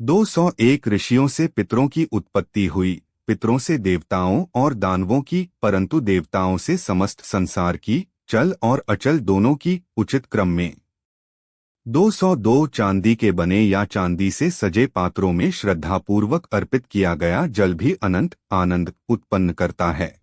201 ऋषियों से पितरों की उत्पत्ति हुई, पितरों से देवताओं और दानवों की, परंतु देवताओं से समस्त संसार की, चल और अचल दोनों की, उचित क्रम में। 202 चांदी के बने या चांदी से सजे पात्रों में श्रद्धापूर्वक अर्पित किया गया जल भी अनंत आनंद उत्पन्न करता है।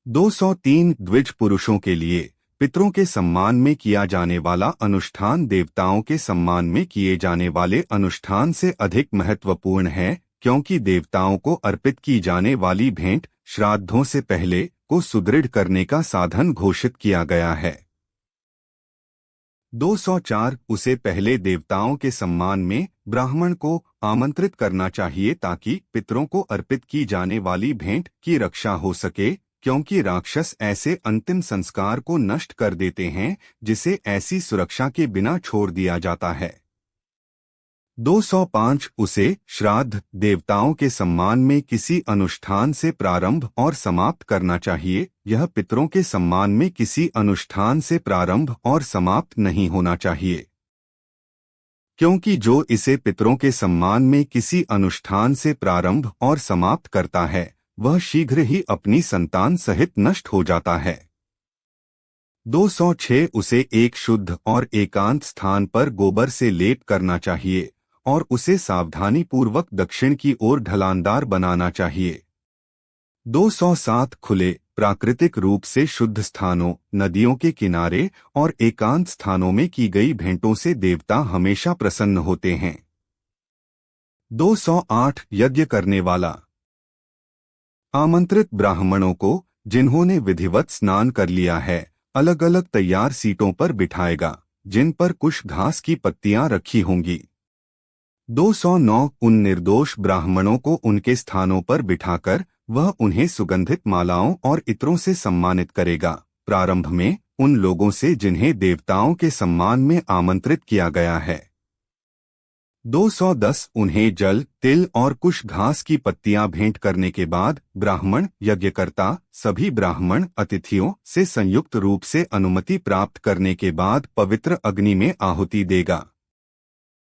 203 द्विज पुरुषों के लिए पितरों के सम्मान में किया जाने वाला अनुष्ठान देवताओं के सम्मान में किए जाने वाले अनुष्ठान से अधिक महत्वपूर्ण है, क्योंकि देवताओं को अर्पित की जाने वाली भेंट श्राद्धों से पहले को सुदृढ़ करने का साधन घोषित किया गया है। 204 उसे पहले देवताओं के सम्मान में ब्राह्मण को आमंत्रित करना चाहिए ताकि पितरों को अर्पित की जाने वाली भेंट की रक्षा हो सके, क्योंकि राक्षस ऐसे अंतिम संस्कार को नष्ट कर देते हैं जिसे ऐसी सुरक्षा के बिना छोड़ दिया जाता है। 205 उसे श्राद्ध देवताओं के सम्मान में किसी अनुष्ठान से प्रारंभ और समाप्त करना चाहिए, यह पितरों के सम्मान में किसी अनुष्ठान से प्रारंभ और समाप्त नहीं होना चाहिए, क्योंकि जो इसे पितरों के सम्मान में किसी अनुष्ठान से प्रारंभ और समाप्त करता है वह शीघ्र ही अपनी संतान सहित नष्ट हो जाता है। 206 उसे एक शुद्ध और एकांत स्थान पर गोबर से लेप करना चाहिए और उसे सावधानी पूर्वक दक्षिण की ओर ढलानदार बनाना चाहिए। 207 खुले प्राकृतिक रूप से शुद्ध स्थानों, नदियों के किनारे और एकांत स्थानों में की गई भेंटों से देवता हमेशा प्रसन्न होते हैं। 208 यज्ञ करने वाला आमंत्रित ब्राह्मणों को, जिन्होंने विधिवत स्नान कर लिया है, अलग अलग तैयार सीटों पर बिठाएगा जिन पर कुश घास की पत्तियां रखी होंगी। 209 उन निर्दोष ब्राह्मणों को उनके स्थानों पर बिठाकर वह उन्हें सुगंधित मालाओं और इत्रों से सम्मानित करेगा, प्रारंभ में उन लोगों से जिन्हें देवताओं के सम्मान में आमंत्रित किया गया है। 210 उन्हें जल, तिल और कुश घास की पत्तियां भेंट करने के बाद ब्राह्मण यज्ञकर्ता सभी ब्राह्मण अतिथियों से संयुक्त रूप से अनुमति प्राप्त करने के बाद पवित्र अग्नि में आहुति देगा।